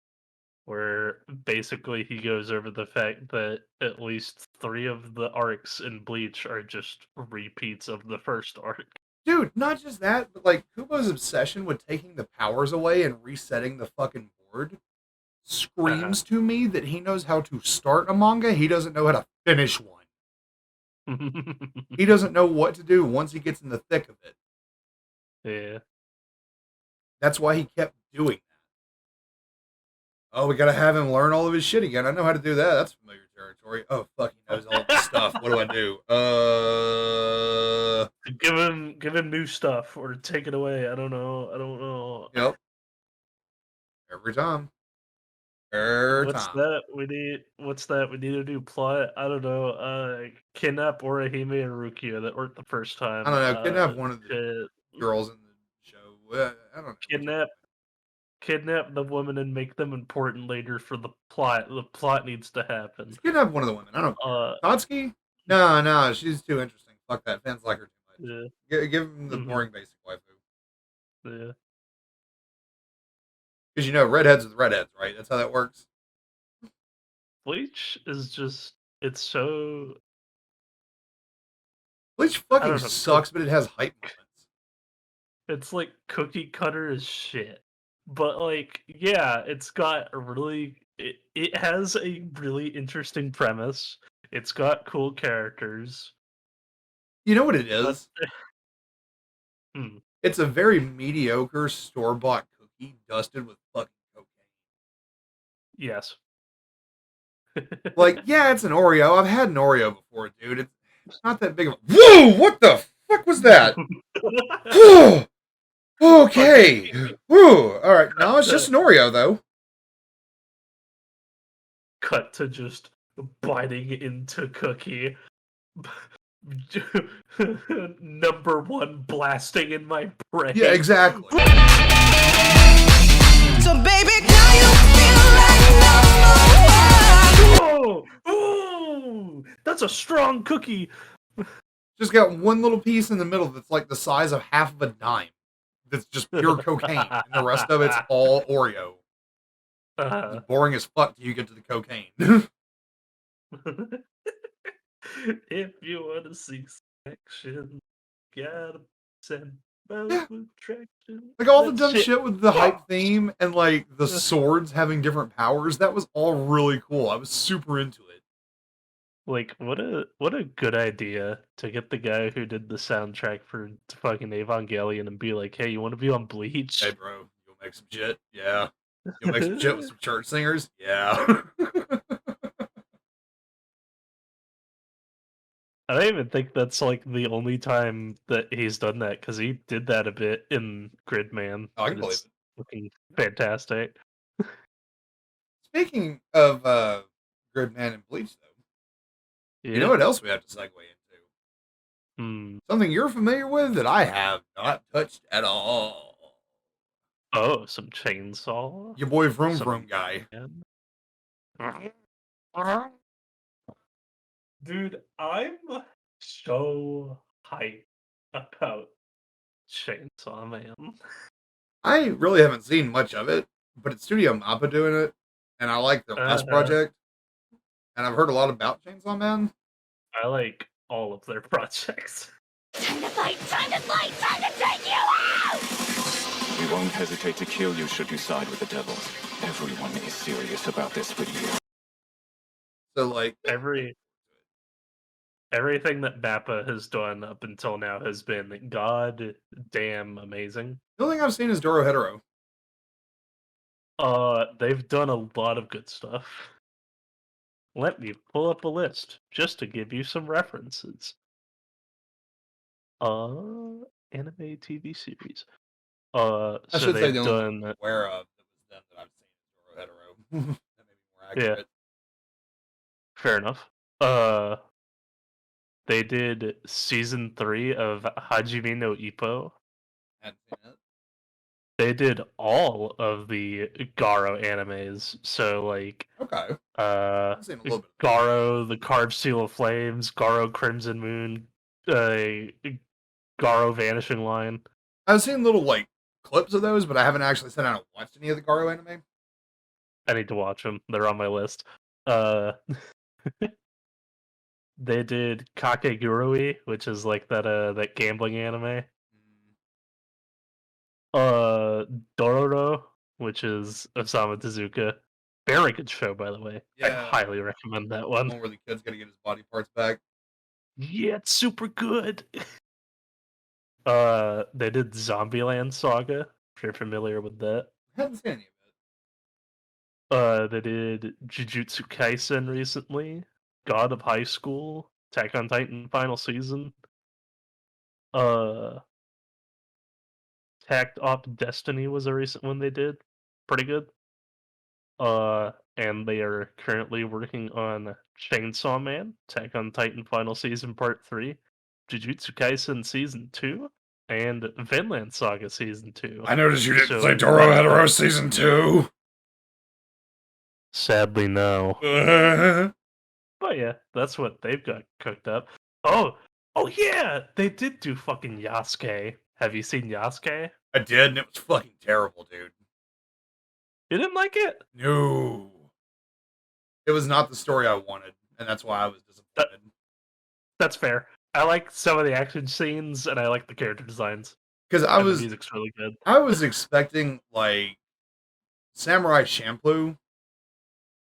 where basically he goes over the fact that at least 3 of the arcs in Bleach are just repeats of the first arc. Dude, not just that, but like Kubo's obsession with taking the powers away and resetting the fucking board screams to me that he knows how to start a manga, he doesn't know how to finish one. He doesn't know what to do once he gets in the thick of it. Yeah. That's why he kept doing that. Oh, we gotta have him learn all of his shit again. I know how to do that. That's familiar territory. Oh, fuck, he knows all this stuff. What do I do? Give him new stuff or take it away. I don't know. Yep. Every time. What's that? We need a new plot. I don't know. Kidnap Orihime and Rukia that worked the first time. I don't know. Kidnap one of the girls in the show. I don't know. Kidnap the woman and make them important later for the plot. The plot needs to happen. Just kidnap one of the women. I don't care. Tatsuki? No, she's too interesting. Fuck that. Fans like her too much. Yeah. Give him the boring basic waifu. Yeah. Because you know, redheads with redheads, right? That's how that works. Bleach is just, it's so... Bleach fucking sucks, but it has hype moments. It's like cookie cutter as shit. But, like, yeah, it's got a really... It has a really interesting premise. It's got cool characters. You know what it is? Hmm. It's a very mediocre store-bought cookie dusted with fucking cocaine. Yes. Like, yeah, it's an Oreo. I've had an Oreo before, dude. It's not that big of a... Whoa! What the fuck was that? Okay. Woo. All right. No, it's just an Oreo, though. Cut to just biting into cookie. Number 1 blasting in my brain. Yeah, exactly. So baby, now you feel like number 1. Oh, that's a strong cookie. Just got one little piece in the middle that's like the size of half of a dime. That's just pure cocaine, and the rest of it's all Oreo. It's boring as fuck till you get to the cocaine. If you want to see action, gotta send Yeah. both attraction. Like all the That dumb shit with the hype theme and like the swords having different powers, that was all really cool. I was super into it. Like what a good idea to get the guy who did the soundtrack for fucking Evangelion and be like, hey, you want to be on Bleach? Hey, bro, you'll make some shit? Yeah. You'll make some shit with some church singers? Yeah. I don't even think that's like the only time that he's done that because he did that a bit in Gridman. Oh, I can and believe it's it. looking fantastic. Speaking of Gridman and Bleach, though, you know Yeah. what else we have to segue into? Hmm. Something you're familiar with that I have not touched at all. Oh, some chainsaw. Your boy Vroom Some Vroom guy. Dude, I'm so hyped about Chainsaw Man. I really haven't seen much of it, but it's Studio Mappa doing it, and I like their last project. And I've heard a lot about Chainsaw Man. I like all of their projects. Time to fight! Time to fight! Time to take you out! We won't hesitate to kill you should you side with the devil. Everyone is serious about this video. So, like, everything that Mappa has done up until now has been god damn amazing. The only thing I've seen is Doro Hetero. They've done a lot of good stuff. Let me pull up a list just to give you some references. Anime TV series. I So should say they've the only done. one I'm aware of that was them that I've seen is Doro Hetero. That may be more accurate. Yeah. Fair enough. They did season 3 of Hajime no Ippo. Hadn't seen it. They did all of the Garo animes. So like Okay. I've seen a little bit. Garo, the Carved Seal of Flames, Garo Crimson Moon, Garo Vanishing Line. I've seen little like clips of those, but I haven't actually sat down and watched any of the Garo anime. I need to watch them. They're on my list. They did Kakegurui, which is like that gambling anime. Dororo, which is Osamu Tezuka. Very good show, by the way. I Yeah. highly recommend that The one. one where the kid's gonna get his body parts back. Yeah, it's super good. They did Zombieland Saga, if you're familiar with that. I haven't seen any of it. They did Jujutsu Kaisen recently, God of High School, Attack on Titan final season. Tacked Op Destiny was a recent one they did. Pretty good. And they are currently working on Chainsaw Man, Attack on Titan Final Season Part 3, Jujutsu Kaisen Season 2, and Vinland Saga Season 2. I noticed you didn't say Doro Hetero Season 2. Sadly, no. But yeah, that's what they've got cooked up. Oh yeah! They did do fucking Yasuke. Have you seen Yasuke? I did, and it was fucking terrible, dude. You didn't like it? No. It was not the story I wanted, and that's why I was disappointed. That's fair. I like some of the action scenes, and I like the character designs. Because the music's really good. I was expecting like Samurai Champloo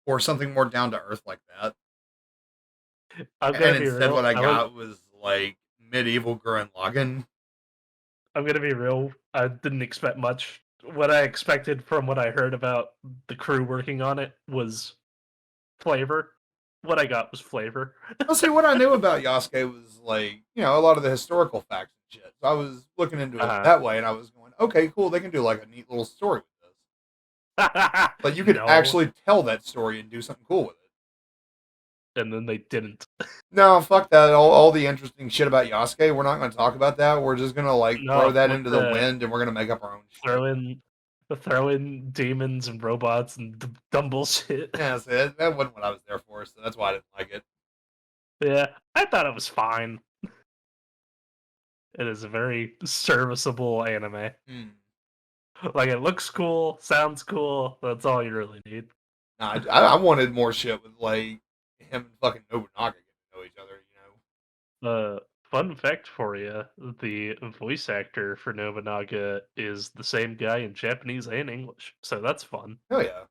or something more down to earth like that. And instead, what I got was like medieval Gurren Lagann. I'm gonna be real. I didn't expect much. What I expected from what I heard about the crew working on it was flavor. What I got was flavor. Well, see, what I knew about Yasuke was like, you know, a lot of the historical facts and shit. So I was looking into it that way, and I was going, okay, cool, they can do like a neat little story with this. Like you could actually tell that story and do something cool with it. And then they didn't. No, fuck that. All the interesting shit about Yasuke, we're not going to talk about that. We're just going to like throw that into the wind, and we're going to make up our own shit. Throw in demons and robots and dumb bullshit. Yeah, so that wasn't what I was there for, so that's why I didn't like it. Yeah, I thought it was fine. It is a very serviceable anime. Like, it looks cool, sounds cool, that's all you really need. Nah, I wanted more shit with, like, him and fucking Nobunaga get to know each other, Fun fact for you: the voice actor for Nobunaga is the same guy in Japanese and English, so that's fun. Hell yeah.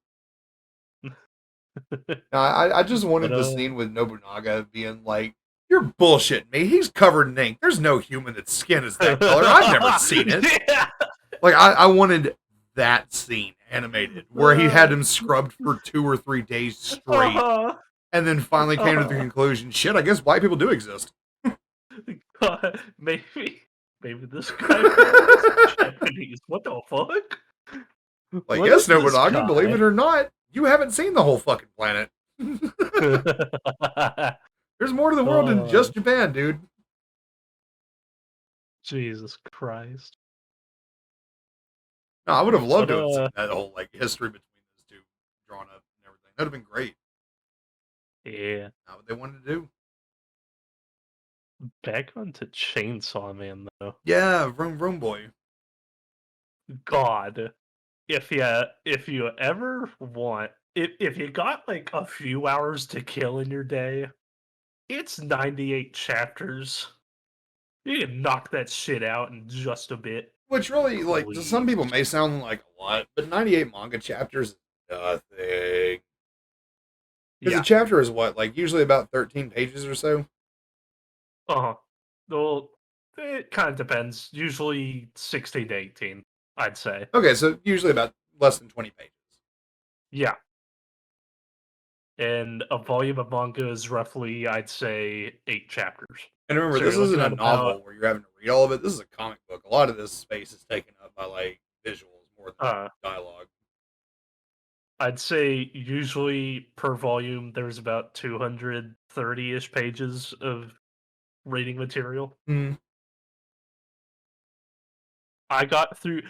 No, I just wanted But, the scene with Nobunaga being like, "You're bullshitting me. He's covered in ink. There's no human that's skin is that color. I've never seen it." Yeah. Like, I wanted that scene animated where he had him scrubbed for 2 or 3 days straight, and then finally came to the conclusion, "Shit, I guess white people do exist." God, maybe this guy was Japanese. What the fuck? Like, What yes, is this Nobunaga, guy? believe it or not, you haven't seen the whole fucking planet. There's more to the world than just Japan, dude. Jesus Christ. No, I would have loved But, to have seen that whole like history between those two drawn up and everything. That'd have been great. Yeah. Not what they wanted to do. Back onto Chainsaw Man though. Yeah, Vroom Vroom Boy. God, if you ever want, if you got like a few hours to kill in your day, it's 98 chapters. You can knock that shit out in just a bit. Which really, like, to some people may sound like a lot, but 98 manga chapters is nothing. Because a chapter is what, like, usually about 13 pages or so? Well, it kind of depends. Usually 16 to 18, I'd say. Okay, so usually about less than 20 pages. Yeah. And a volume of manga is roughly, I'd say, 8 chapters. And remember, So this you're isn't looking a at novel about- where you're having to read all of it. This is a comic book. A lot of this space is taken up by, like, visuals more than dialogue. I'd say usually per volume there's about 230-ish pages of reading material. I got through.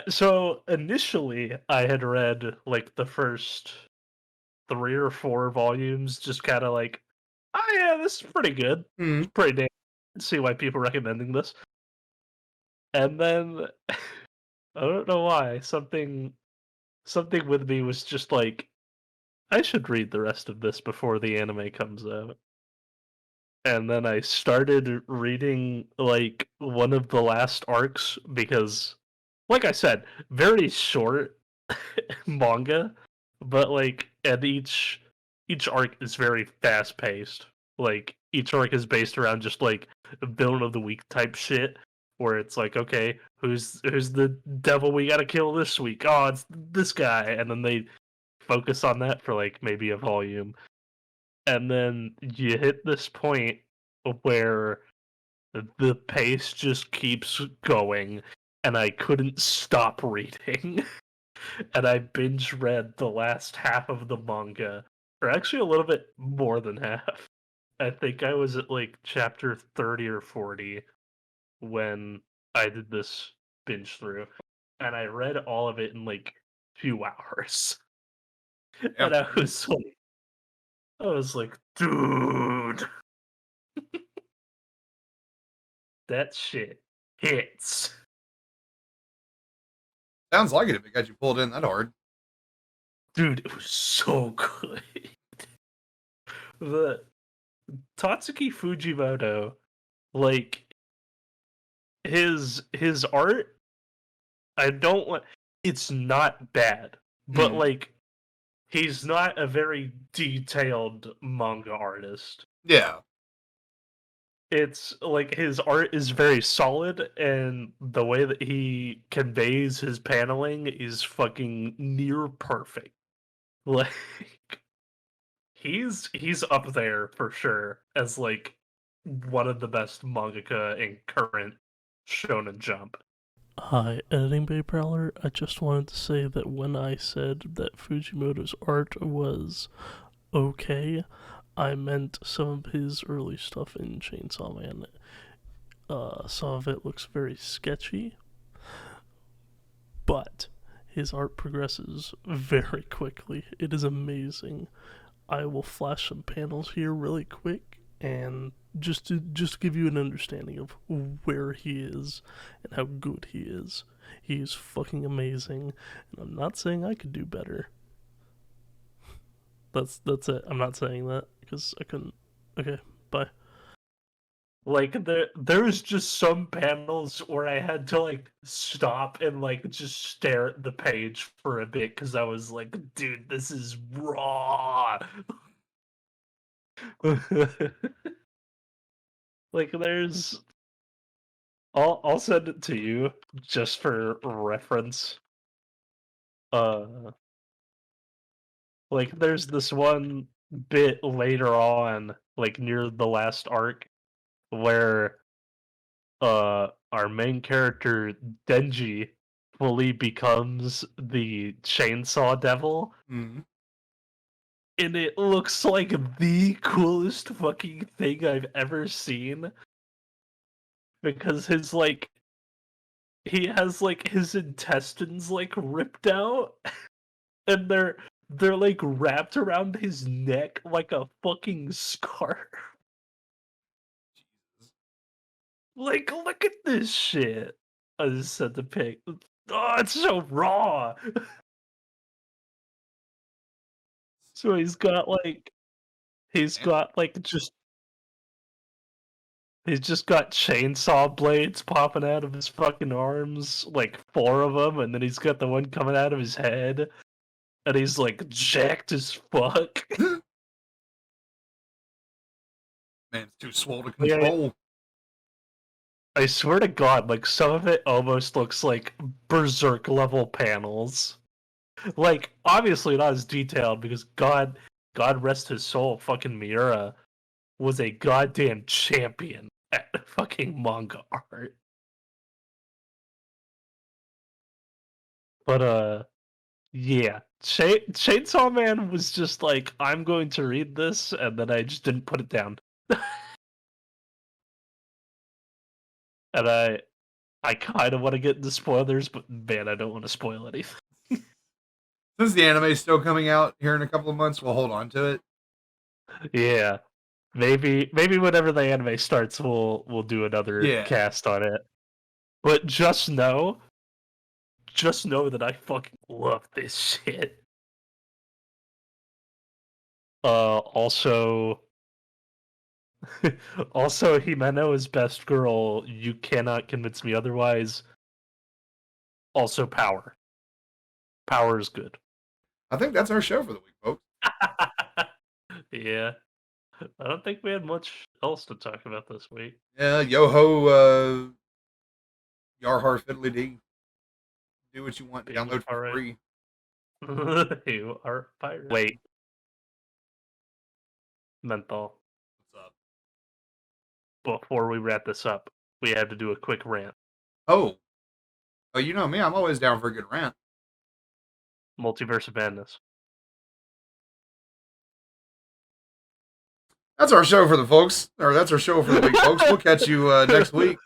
So initially, I had read like the first 3 or 4 volumes, just kind of like, oh yeah, this is pretty good. It's pretty damn. See why people are recommending this. And then I don't know why something with me was just like, I should read the rest of this before the anime comes out. And then I started reading like one of the last arcs because, like I said, very short manga, but like, and each arc is very fast paced. Like each arc is based around just like villain of the week type shit, where it's like, okay, who's the devil we gotta kill this week? Oh, it's this guy, and then they focus on that for like maybe a volume. And then you hit this point where the pace just keeps going, and I couldn't stop reading. And I binge read the last half of the manga, or actually a little bit more than half. I think I was at like chapter 30 or 40 when I did this binge through, and I read all of it in like 2 hours. And I was like, dude, that shit hits. Sounds like it if it got you pulled in that hard. Dude, it was so good. The Tatsuki Fujimoto, like his art, I don't want. It's not bad, but like he's not a very detailed manga artist. Yeah. It's like his art is very solid, and the way that he conveys his paneling is fucking near perfect. Like he's up there for sure as like one of the best mangaka in current Shonen Jump. Hi, Editing Bay Prowler. I just wanted to say that when I said that Fujimoto's art was okay, I meant some of his early stuff in Chainsaw Man. Some of it looks very sketchy, but his art progresses very quickly. It is amazing. I will flash some panels here really quick, and just to give you an understanding of where he is and how good he is. He is fucking amazing, and I'm not saying I could do better. That's it. I'm not saying that because I couldn't. Okay, bye. Like there was just some panels where I had to like stop and like just stare at the page for a bit because I was like, dude, this is raw. Like there's I'll send it to you just for reference. Like there's this one bit later on, like near the last arc, where our main character Denji fully becomes the chainsaw devil, Mhm. and it looks like the coolest fucking thing I've ever seen because his like he has like his intestines like ripped out and they're like wrapped around his neck like a fucking scarf. Like, look at this shit. I just sent the pic. Oh, it's so raw. So he's got like just he's just got chainsaw blades popping out of his fucking arms, like 4 of them, and then he's got the one coming out of his head, and he's like jacked as fuck. Man, it's too swole to Yeah, control. I swear to God, like some of it almost looks like Berserk level panels. Like obviously not as detailed because God rest his soul, fucking Miura was a goddamn champion at fucking manga art. But yeah, Chainsaw Man was just like, I'm going to read this, and then I just didn't put it down. And I kind of want to get into spoilers, but man, I don't want to spoil anything. Since the anime is still coming out here in a couple of months, we'll hold on to it. Yeah, maybe whenever the anime starts, we'll do another cast on it. But just know that I fucking love this shit. Also, also Himeno is best girl. You cannot convince me otherwise. Also, Power. Power is good. I think that's our show for the week, folks. Yeah, I don't think we had much else to talk about this week. Yeah, yo ho, Yarhar Fiddly Dee. Do what you want. Download for free. You are a pirate. Wait. Menthol. What's up? Before we wrap this up, we had to do a quick rant. Oh, you know me. I'm always down for a good rant. Multiverse of Madness. That's our show for the folks, or that's our show for the week, folks. We'll catch you next week.